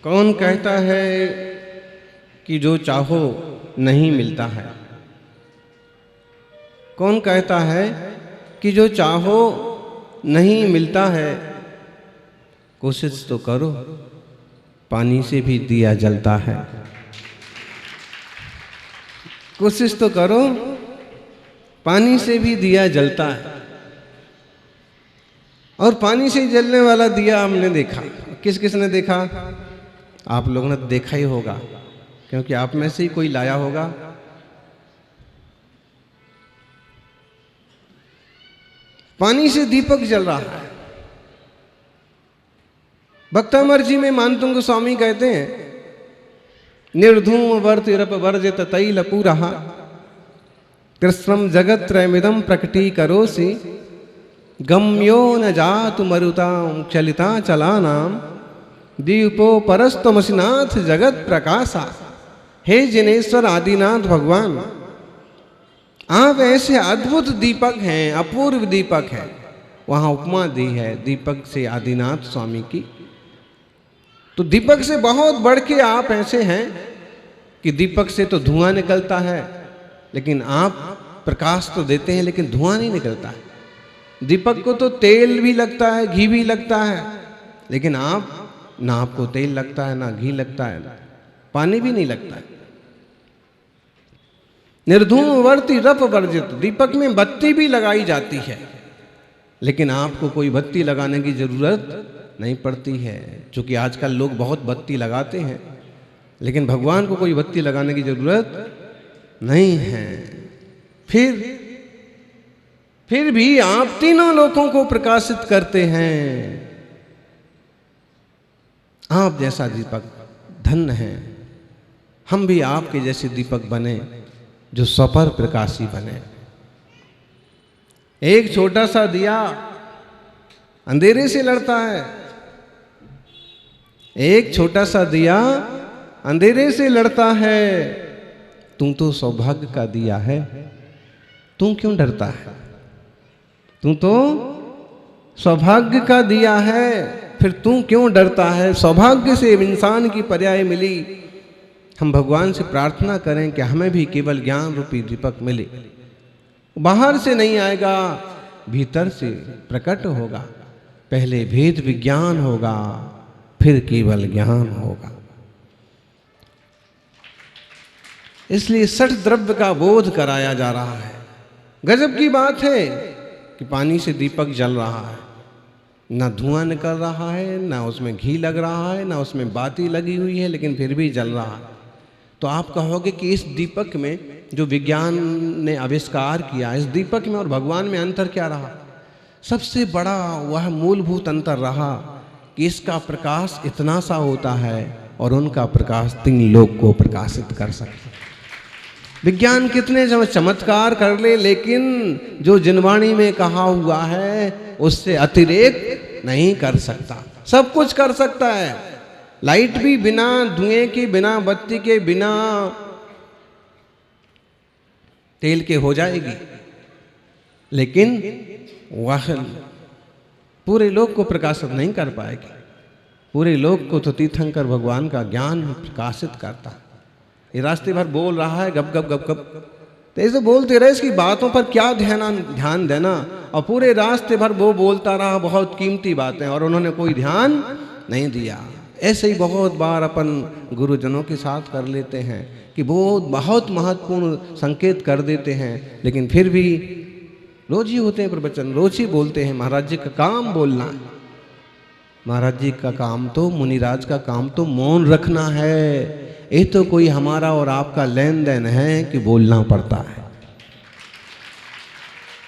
कौन कहता है कि जो चाहो नहीं मिलता है? कौन कहता है कि जो चाहो नहीं मिलता है? कोशिश तो करो, पानी से भी दिया जलता है। कोशिश तो करो, पानी से भी दिया जलता है। और पानी से जलने वाला दिया हमने देखा। किस किस ने देखा? आप लोगों ने देखा ही होगा, क्योंकि आप में से ही कोई लाया होगा। पानी से दीपक जल रहा है। भक्तामर जी में मानतुंग स्वामी कहते हैं, निर्धूम वर्तिरप वर्जित तैल पूरहा कृष्णम जगत त्रयमिदं प्रकटी करोसि गम्यो न जातु मरुतां चलिता चलानाम दीपो परस्तमसिनाथ जगत प्रकाशा। हे जिनेश्वर आदिनाथ भगवान, आप ऐसे अद्भुत दीपक हैं, अपूर्व दीपक है। वहां उपमा दी है दीपक से आदिनाथ स्वामी की। तो दीपक से बहुत बढ़ के आप ऐसे हैं कि दीपक से तो धुआं निकलता है, लेकिन आप प्रकाश तो देते हैं, लेकिन धुआं नहीं निकलता है। दीपक को तो तेल भी लगता है, घी भी लगता है, लेकिन आप ना आपको तेल लगता है, ना घी लगता है, पानी भी नहीं लगता है। निर्धूम वर्ति रप वर्जित, दीपक में बत्ती भी लगाई जाती है, लेकिन आपको कोई बत्ती लगाने की जरूरत नहीं पड़ती है। क्योंकि आजकल लोग बहुत बत्ती लगाते हैं, लेकिन भगवान को कोई बत्ती लगाने की जरूरत नहीं है। फिर भी आप तीनों लोगों को प्रकाशित करते हैं। आप जैसा दीपक धन्य है। हम भी आपके जैसे दीपक बने, जो स्वपर प्रकाशी बने। एक छोटा सा दिया अंधेरे से लड़ता है। एक छोटा सा दिया अंधेरे से लड़ता है। तू तो सौभाग्य का दिया है, तू क्यों डरता है? तू तो सौभाग्य का दिया है, फिर तू क्यों डरता है? सौभाग्य से इंसान की पर्याय मिली। हम भगवान से प्रार्थना करें कि हमें भी केवल ज्ञान रूपी दीपक मिले। बाहर से नहीं आएगा, भीतर से प्रकट होगा। पहले भेद विज्ञान होगा, फिर केवल ज्ञान होगा। इसलिए 60 द्रव्य का बोध कराया जा रहा है। गजब की बात है कि पानी से दीपक जल रहा है, ना धुआं निकल रहा है, ना उसमें घी लग रहा है, ना उसमें बाती लगी हुई है, लेकिन फिर भी जल रहा है। तो आप कहोगे कि इस दीपक में जो विज्ञान ने आविष्कार किया, इस दीपक में और भगवान में अंतर क्या रहा? सबसे बड़ा वह मूलभूत अंतर रहा कि इसका प्रकाश इतना सा होता है और उनका प्रकाश 3 लोक को प्रकाशित कर सकता है। विज्ञान कितने चमत्कार कर ले, लेकिन जो जिनवाणी में कहा हुआ है उससे अतिरेक नहीं कर सकता। सब कुछ कर सकता है। लाइट भी बिना धुएं के, बिना बत्ती के, बिना तेल के हो जाएगी, लेकिन वह पूरे लोक को प्रकाशित नहीं कर पाएगी। पूरे लोक को तो तीर्थंकर भगवान का ज्ञान प्रकाशित करता है। ये रास्ते भर बोल रहा है गप गप गप गप, तो ऐसे बोलते रहे, इसकी बातों पर क्या ध्यान देना। और पूरे रास्ते भर वो बोलता रहा बहुत कीमती बातें, और उन्होंने कोई ध्यान नहीं दिया। ऐसे ही बहुत बार अपन गुरुजनों के साथ कर लेते हैं कि वो बहुत महत्वपूर्ण संकेत कर देते हैं, लेकिन फिर भी रोज ही होते हैं प्रवचन, रोज ही बोलते हैं महाराज जी का काम बोलना। महाराज जी का काम तो, मुनिराज का काम तो मौन रखना है। ये तो कोई हमारा और आपका लेन देन है कि बोलना पड़ता है।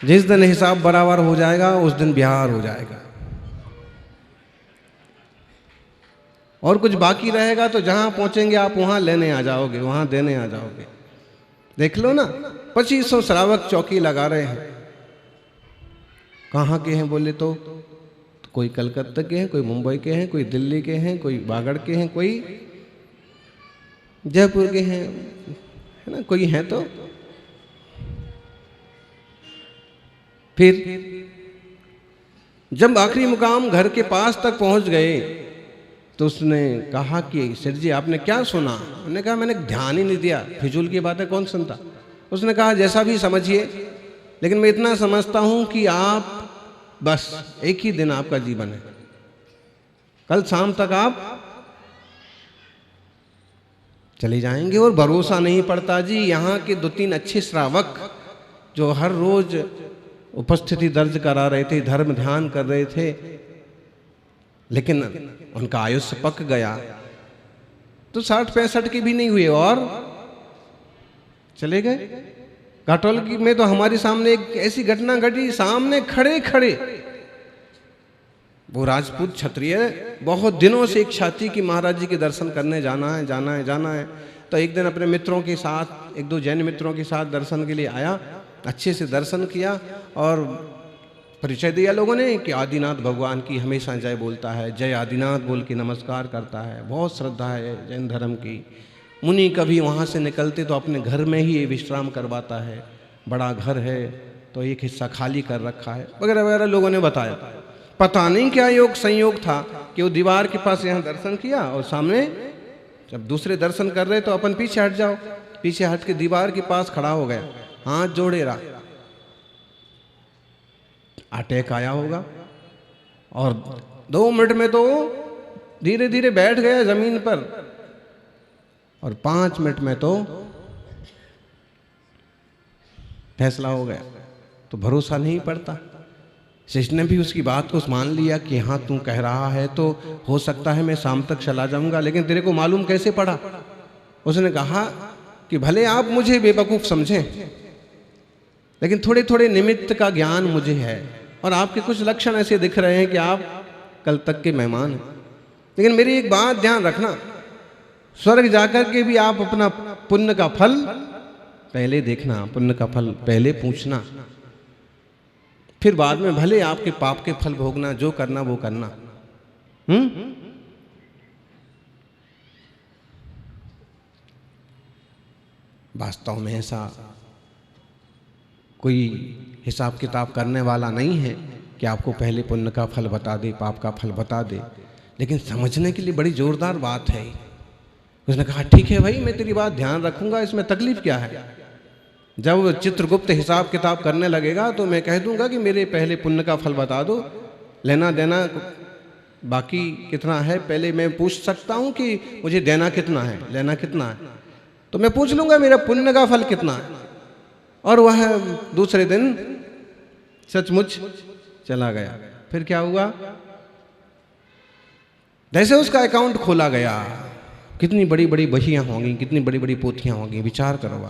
जिस दिन हिसाब बराबर हो जाएगा उस दिन बिहार हो जाएगा। और कुछ बाकी रहेगा तो जहां पहुंचेंगे आप वहां लेने आ जाओगे, वहां देने आ जाओगे। देख लो ना, 2500 श्रावक चौकी लगा रहे हैं। कहाँ के हैं बोले तो कोई कलकत्ता के हैं, कोई मुंबई के हैं, कोई दिल्ली के हैं, कोई बागड़ के हैं, कोई जयपुर के हैं, है ना, कोई है तो। फिर जब आखिरी मुकाम घर के पास तक पहुंच गए तो उसने कहा कि सेठ जी आपने क्या सुना? उन्होंने कहा मैंने ध्यान ही नहीं दिया, फिजूल की बातें कौन सुनता। उसने कहा जैसा भी समझिए, लेकिन मैं इतना समझता हूं कि आप बस एक ही दिन आपका जीवन है, कल शाम तक आप चले जाएंगे। और भरोसा नहीं पड़ता जी, यहाँ के 2-3 अच्छे श्रावक जो हर रोज उपस्थिति दर्ज करा रहे थे, धर्म ध्यान कर रहे थे, लेकिन उनका आयुष्य पक गया तो 60-65 की भी नहीं हुए और चले गए। काटोल की में तो हमारे सामने एक ऐसी घटना घटी, सामने खड़े खड़े वो राजपूत क्षत्रिय बहुत दिनों से इच्छा थी कि महाराज जी के दर्शन करने जाना है, जाना है, जाना है। तो एक दिन अपने मित्रों के साथ, 1-2 जैन मित्रों के साथ दर्शन के लिए आया, अच्छे से दर्शन किया और परिचय दिया लोगों ने कि आदिनाथ भगवान की हमेशा जय बोलता है, जय आदिनाथ बोल के नमस्कार करता है, बहुत श्रद्धा है जैन धर्म की। मुनि कभी वहाँ से निकलते तो अपने घर में ही विश्राम करवाता है, बड़ा घर है तो एक हिस्सा खाली कर रखा है, वगैरह वगैरह लोगों ने बताया। पता नहीं क्या योग संयोग था कि वो दीवार के पास यहाँ दर्शन किया और सामने जब दूसरे दर्शन कर रहे तो अपन पीछे हट जाओ, पीछे हट के दीवार के पास खड़ा हो गया, हाथ जोड़े रहा। अटैक आया होगा और 2 मिनट में तो धीरे धीरे बैठ गया जमीन पर और 5 मिनट में तो फैसला हो गया। तो भरोसा नहीं पड़ता। शिष्य ने भी उसकी बात को मान लिया कि हाँ तू कह रहा है तो हो सकता है मैं शाम तक चला जाऊंगा, लेकिन तेरे को मालूम कैसे पड़ा? उसने कहा कि भले आप मुझे बेवकूफ समझें, लेकिन थोड़े थोड़े निमित्त का ज्ञान मुझे है और आपके कुछ लक्षण ऐसे दिख रहे हैं कि आप कल तक के मेहमान हैं। लेकिन मेरी एक बात ध्यान रखना, स्वर्ग जाकर के भी आप अपना पुण्य का फल पहले देखना, पुण्य का फल पहले पूछना, फिर बाद में भले आपके पाप के फल भोगना, जो करना वो करना। वास्तव में ऐसा कोई हिसाब किताब करने वाला नहीं है कि आपको पहले पुण्य का फल बता दे, पाप का फल बता दे, लेकिन समझने के लिए बड़ी जोरदार बात है। उसने कहा ठीक है भाई, मैं तेरी बात ध्यान रखूंगा, इसमें तकलीफ क्या है? जब चित्रगुप्त हिसाब किताब करने लगेगा तो मैं कह दूंगा कि मेरे पहले पुण्य का फल बता दो, लेना देना बाकी कितना है पहले मैं पूछ सकता हूं कि मुझे देना कितना है, लेना कितना है, तो मैं पूछ लूंगा मेरा पुण्य का फल कितना है। और वह दूसरे दिन सचमुच चला गया। फिर क्या हुआ? जैसे उसका अकाउंट खोला गया, कितनी बड़ी बड़ी बहियां होंगी, कितनी बड़ी बड़ी पोथियां होंगी, विचार करो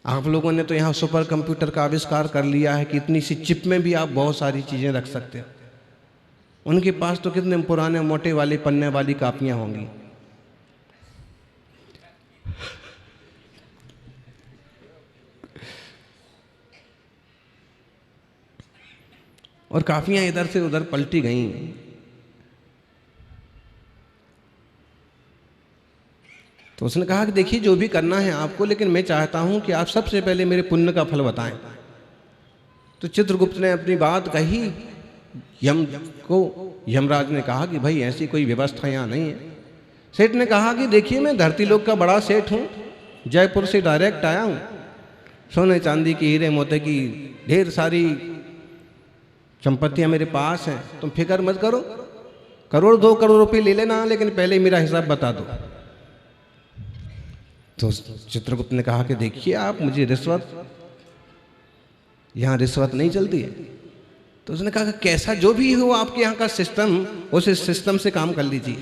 आप लोगों ने तो यहाँ सुपर कंप्यूटर का आविष्कार कर लिया है कि इतनी सी चिप में भी आप बहुत सारी चीज़ें रख सकते हो। उनके पास तो कितने पुराने मोटे वाले पन्ने वाली कापियां होंगी। और कापियां इधर से उधर पलटी गईं। तो उसने कहा कि देखिए जो भी करना है आपको, लेकिन मैं चाहता हूं कि आप सबसे पहले मेरे पुण्य का फल बताएं। तो चित्रगुप्त ने अपनी बात कही। यमराज ने कहा कि भाई ऐसी कोई व्यवस्था यहाँ नहीं है। सेठ ने कहा कि देखिए मैं धरती लोक का बड़ा सेठ हूँ, जयपुर से डायरेक्ट आया हूँ, सोने चांदी की हीरे मोती की ढेर सारी संपत्तियाँ मेरे पास हैं, तुम फिक्र मत करो, 1-2 करोड़ रुपये ले लेना, लेकिन पहले मेरा हिसाब बता दो। तो चित्रगुप्त ने कहा कि देखिए आप मुझे यहाँ रिश्वत नहीं चलती है। तो उसने कहा कि कैसा जो भी हो आपके यहाँ का सिस्टम, उस सिस्टम से काम कर लीजिए।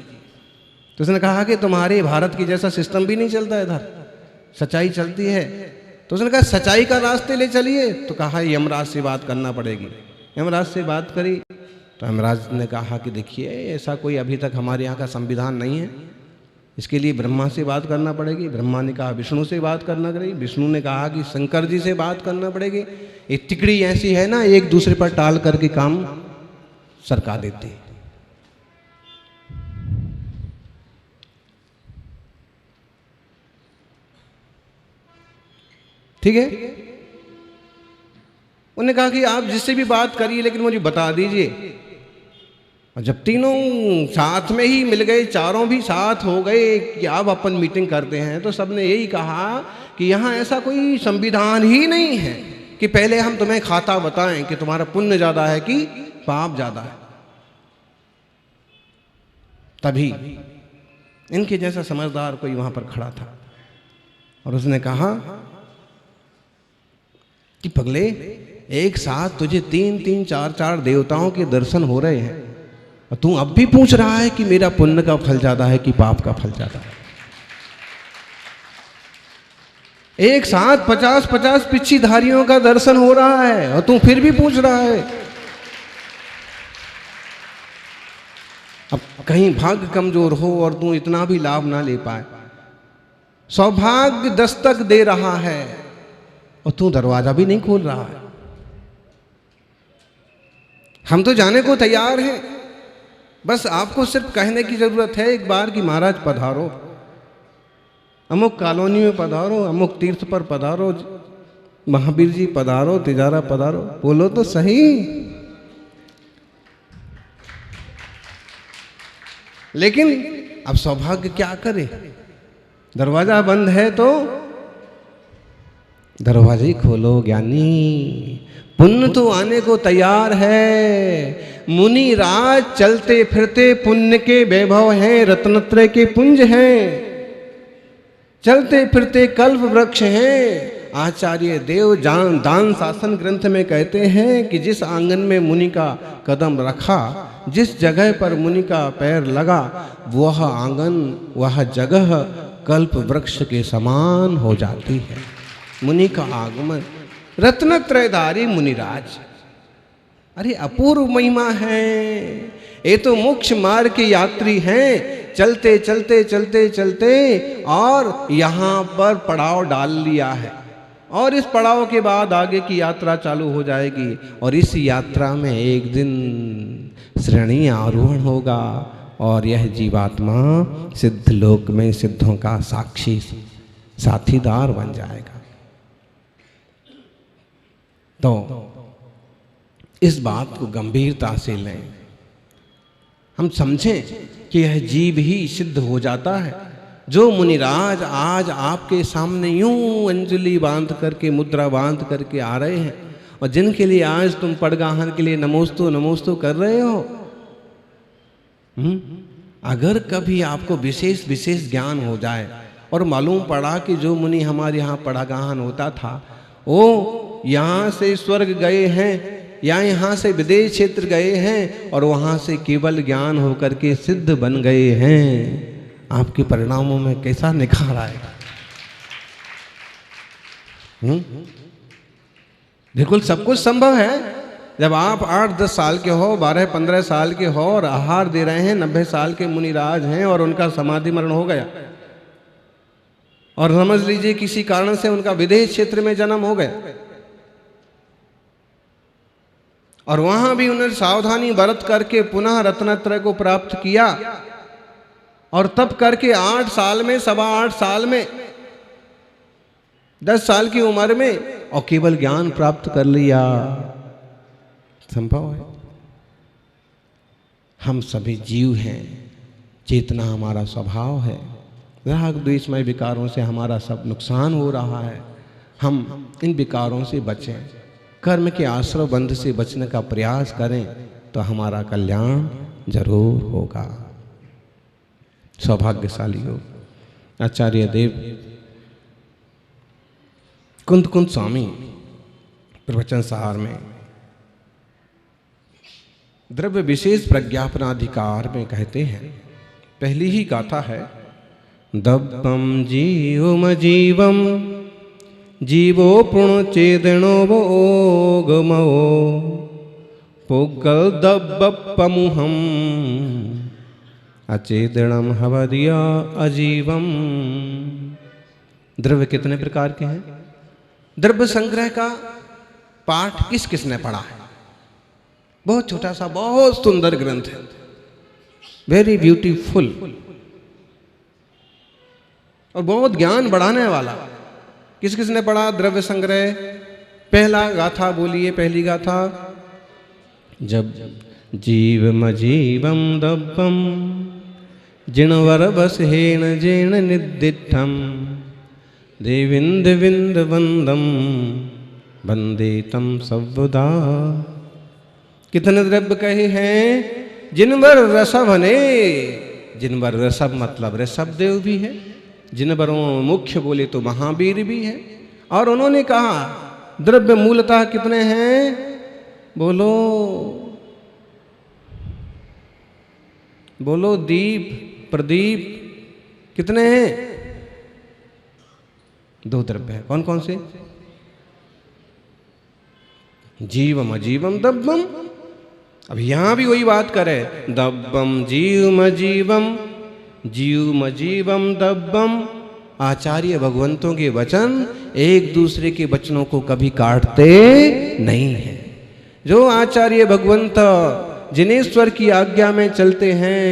तो उसने कहा कि तुम्हारे भारत की जैसा सिस्टम भी नहीं चलता इधर, सच्चाई चलती है। तो उसने कहा सच्चाई का रास्ते ले चलिए। तो कहा यमराज से बात करना पड़ेगी। यमराज से बात करी तो यमराज ने कहा कि देखिए ऐसा कोई अभी तक हमारे यहाँ का संविधान नहीं है, इसके लिए ब्रह्मा से बात करना पड़ेगी। ब्रह्मा ने कहा विष्णु से बात करना पड़ेगी। विष्णु ने कहा कि शंकर जी से बात करना पड़ेगी। एक तिकड़ी ऐसी है ना, एक दूसरे पर टाल करके काम सरका देती है। ठीक है। उन्होंने कहा कि आप जिससे भी बात करिए लेकिन मुझे बता दीजिए। और जब तीनों साथ में ही मिल गए, चारों भी साथ हो गए कि आप अपन मीटिंग करते हैं, तो सबने यही कहा कि यहाँ ऐसा कोई संविधान ही नहीं है कि पहले हम तुम्हें खाता बताएं कि तुम्हारा पुण्य ज़्यादा है कि पाप ज़्यादा है। तभी इनके जैसा समझदार कोई वहाँ पर खड़ा था और उसने कहा कि पगले, एक साथ तुझे 3-3, 4-4 देवताओं के दर्शन हो रहे हैं और तू अब भी पूछ रहा है कि मेरा पुण्य का फल ज्यादा है कि पाप का फल ज्यादा है। एक साथ 50-50 पिच्छीधारियों का दर्शन हो रहा है और तू फिर भी पूछ रहा है। अब कहीं भाग्य कमजोर हो और तू इतना भी लाभ ना ले पाए, सौभाग्य दस्तक दे रहा है और तू दरवाजा भी नहीं खोल रहा है। हम तो जाने को तैयार हैं, बस आपको सिर्फ कहने की जरूरत है एक बार कि महाराज पधारो, अमुक कॉलोनी में पधारो, अमुक तीर्थ पर पधारो, महावीर जी पधारो, तिजारा पधारो। बोलो तो सही। लेकिन अब सौभाग्य क्या करे, दरवाजा बंद है तो दरवाजे खोलो ज्ञानी। पुण्य तो आने को तैयार है। मुनि राज चलते फिरते पुण्य के वैभव हैं, रत्नत्रय के पुंज हैं, चलते फिरते कल्प वृक्ष हैं। आचार्य देव दान शासन ग्रंथ में कहते हैं कि जिस आंगन में मुनि का कदम रखा, जिस जगह पर मुनि का पैर लगा, वह आंगन, वह जगह कल्प वृक्ष के समान हो जाती है। मुनि का आगमन, रत्नत्रयधारी मुनिराज, अरे अपूर्व महिमा है। ये तो मोक्ष मार्ग के यात्री हैं, चलते चलते चलते चलते और यहाँ पर पड़ाव डाल लिया है और इस पड़ाव के बाद आगे की यात्रा चालू हो जाएगी और इस यात्रा में एक दिन श्रेणी आरोहण होगा और यह जीवात्मा सिद्ध लोक में सिद्धों का साक्षी साथीदार बन जाएगा। तो इस बात को गंभीरता से लें, हम समझें कि यह जीव ही सिद्ध हो जाता है। जो मुनिराज आज आपके सामने यूं अंजलि बांध करके, मुद्रा बांध करके आ रहे हैं और जिनके लिए आज तुम पड़गाहन के लिए नमोस्तु नमोस्तु कर रहे हो, अगर कभी आपको विशेष विशेष ज्ञान हो जाए और मालूम पड़ा कि जो मुनि हमारे यहाँ पड़गाहन होता था वो यहाँ से स्वर्ग गए हैं या यहाँ से विदेश क्षेत्र गए हैं और वहाँ से केवल ज्ञान होकर के सिद्ध बन गए हैं, आपके परिणामों में कैसा निखार आएगा। बिल्कुल सब कुछ संभव है। जब आप 8-10 साल के हो, 12-15 साल के हो और आहार दे रहे हैं, 90 साल के मुनिराज हैं और उनका समाधि मरण हो गया और समझ लीजिए किसी कारण से उनका विदेश क्षेत्र में जन्म हो गया और वहां भी उन्होंने सावधानी बरत करके पुनः रत्नत्रय को प्राप्त किया और तब करके 8 साल में, 8.25 साल में, 10 साल की उम्र में और केवल ज्ञान प्राप्त कर लिया। संभव है। हम सभी जीव हैं, चेतना हमारा स्वभाव है, राग द्वेषमय विकारों से हमारा सब नुकसान हो रहा है। हम इन विकारों से बचें, कर्म के आश्रय बंध से बचने का प्रयास करें तो हमारा कल्याण जरूर होगा। सौभाग्यशाली हो। आचार्य देव कुंद स्वामी प्रवचन सार में द्रव्य विशेष प्रज्ञापनाधिकार में कहते हैं, पहली ही गाथा है, दब्बम जीवम जीवम जीवो पुण्यचेदनो वोगमो पुग्गल दब्बमुहम अचेदनम हवदिया अजीवम। द्रव्य कितने प्रकार के हैं? द्रव्य संग्रह का पाठ किस किसने पढ़ा है? बहुत छोटा सा बहुत सुंदर ग्रंथ है, वेरी ब्यूटीफुल और बहुत ज्ञान बढ़ाने वाला। किस किसने पढ़ा द्रव्य संग्रह? पहला गाथा बोलिए, पहली गाथा। जब जीवम जीवम दब्बम जिणवर बस हेण जेण निदिठम देविंद विंद वंदम वंदे तम सर्वदा। कितने द्रव्य कहे हैं? जिनवर ऋषभ ने, जिनवर ऋषभ मतलब ऋषभ देव भी है, जिनवरों मुख्य बोले तो महावीर भी है। और उन्होंने कहा द्रव्य मूलतः कितने हैं? बोलो बोलो, दीप प्रदीप कितने हैं? 2 द्रव्य है। कौन कौन से? जीवम अजीवम दब्बम। अब यहां भी वही बात करे, दब्बम जीवम अजीवम, जीवम अजीवम दब्बम। आचार्य भगवंतों के वचन एक दूसरे के वचनों को कभी काटते नहीं है। जो आचार्य भगवंत जिनेश्वर की आज्ञा में चलते हैं,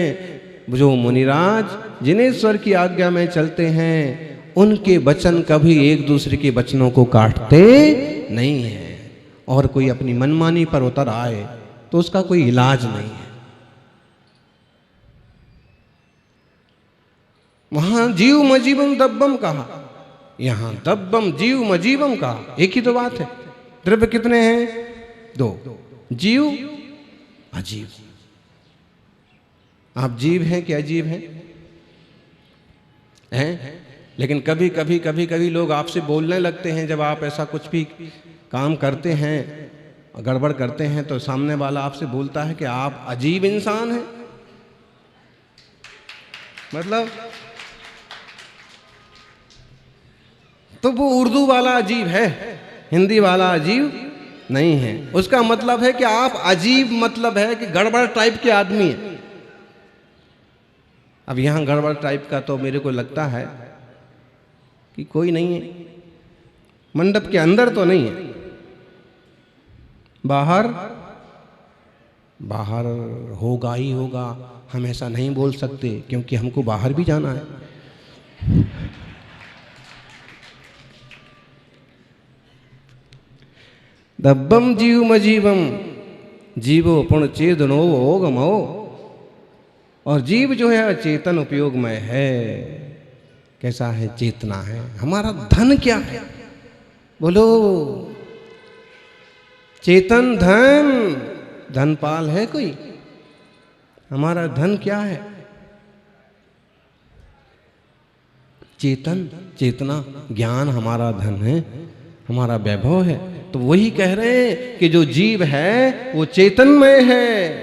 जो मुनिराज जिनेश्वर की आज्ञा में चलते हैं, उनके वचन कभी एक दूसरे के वचनों को काटते नहीं है। और कोई अपनी मनमानी पर उतर आए तो उसका कोई इलाज नहीं है। वहां जीव मजीवम दब्बम कहा, यहां दब्बम जीव मजीवम कहा, एक ही तो बात है। द्रव्य कितने हैं? 2, जीव अजीव। आप जीव हैं कि अजीब हैं? हैं? लेकिन कभी कभी कभी कभी लोग आपसे बोलने लगते हैं, जब आप ऐसा कुछ भी काम करते हैं, गड़बड़ करते हैं, तो सामने वाला आपसे बोलता है कि आप अजीब इंसान हैं। मतलब तो वो उर्दू वाला अजीब है, हिंदी वाला अजीब नहीं है। उसका मतलब है कि आप अजीब, मतलब है कि गड़बड़ टाइप के आदमी हैं। अब यहां गड़बड़ टाइप का तो मेरे को लगता है कि कोई नहीं है। मंडप के अंदर तो नहीं है, बाहर बाहर होगा ही होगा। हम ऐसा नहीं बोल सकते क्योंकि हमको बाहर भी जाना है। दब्बम जीव मजीवम, जीवो पुण्य चेतनो ओगमो। और जीव जो है चेतन उपयोगमय है। कैसा है? चेतना है। हमारा धन क्या है? बोलो, चेतन धन। धनपाल है कोई? हमारा धन क्या है? चेतन, चेतना, ज्ञान हमारा धन है, हमारा वैभव है। तो वही कह रहे हैं कि जो जीव है वो चेतनमय है।